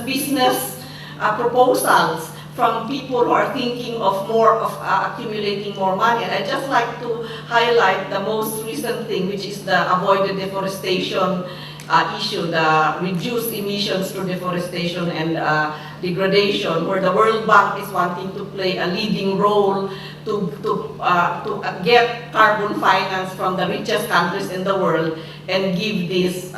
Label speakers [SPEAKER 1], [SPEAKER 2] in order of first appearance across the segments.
[SPEAKER 1] business proposals from people who are thinking of accumulating more money. And I'd just like to highlight the most recent thing, which is the avoided deforestation issue, the reduced emissions through deforestation and degradation, where the World Bank is wanting to play a leading role to get carbon finance from the richest countries in the world and give this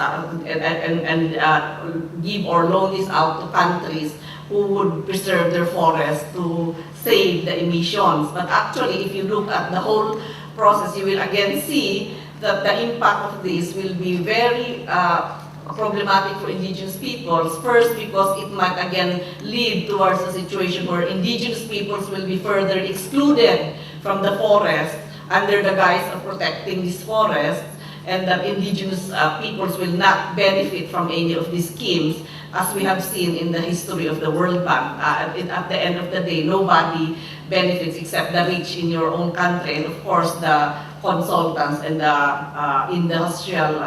[SPEAKER 1] give or loan this out to countries who would preserve their forests to save the emissions. But actually, if you look at the whole process, you will again see that the impact of this will be very problematic for indigenous peoples. First, because it might again lead towards a situation where indigenous peoples will be further excluded from the forest under the guise of protecting these forests, and that indigenous peoples will not benefit from any of these schemes, as we have seen in the history of the World Bank. At the end of the day, nobody benefits except the rich in your own country, and of course the consultants and the industrial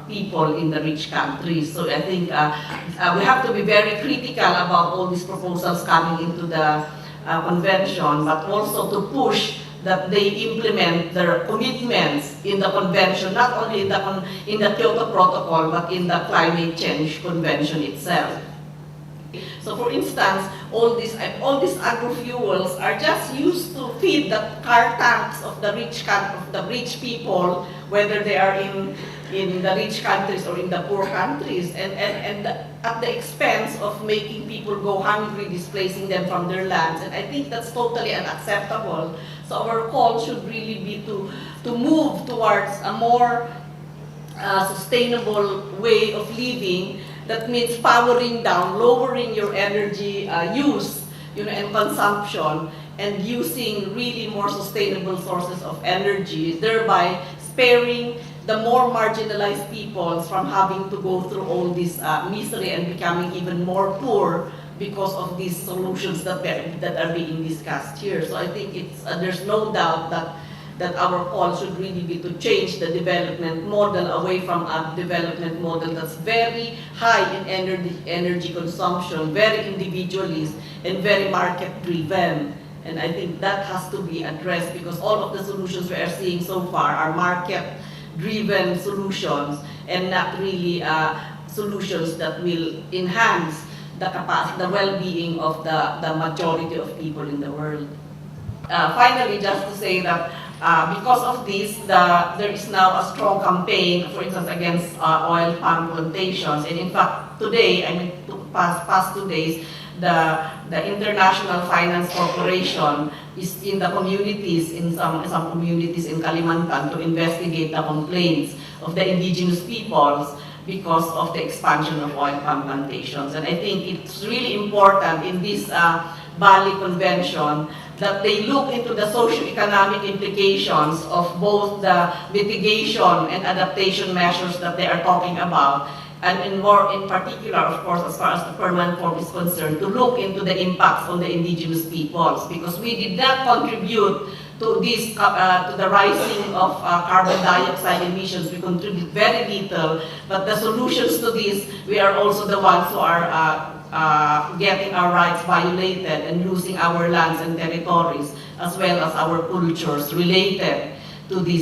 [SPEAKER 1] people in the rich countries. So I think we have to be very critical about all these proposals coming into the convention, but also to push that they implement their commitments in the convention, not only in the Kyoto Protocol, but in the Climate Change Convention itself. So for instance, all these agrofuels are just used to feed the car tanks of the rich people, whether they are in the rich countries or in the poor countries, and at the expense of making people go hungry, displacing them from their lands. And I think that's totally unacceptable. So our call should really be to move towards a more sustainable way of living. That means powering down, lowering your energy use, and consumption, and using really more sustainable sources of energy, thereby sparing the more marginalized peoples from having to go through all this misery and becoming even more poor because of these solutions that are being discussed here. So I think there's no doubt that our call should really be to change the development model away from a development model that's very high in energy consumption, very individualist, and very market-driven. And I think that has to be addressed, because all of the solutions we are seeing so far are market-driven solutions and not really solutions that will enhance the capacity, the well-being of the majority of people in the world. Finally, just to say that because of this, there is now a strong campaign, for instance, against oil palm plantations. And in fact, today, past 2 days, the International Finance Corporation is in the communities, in some communities in Kalimantan, to investigate the complaints of the indigenous peoples because of the expansion of oil palm plantations. And I think it's really important in this Bali Convention that they look into the socio-economic implications of both the mitigation and adaptation measures that they are talking about, and in particular, of course, as far as the permanent form is concerned, to look into the impacts on the indigenous peoples, because we did not contribute to this, to the rising of carbon dioxide emissions. We contribute very little, but the solutions to this, we are also the ones who are getting our rights violated and losing our lands and territories, as well as our cultures related to this.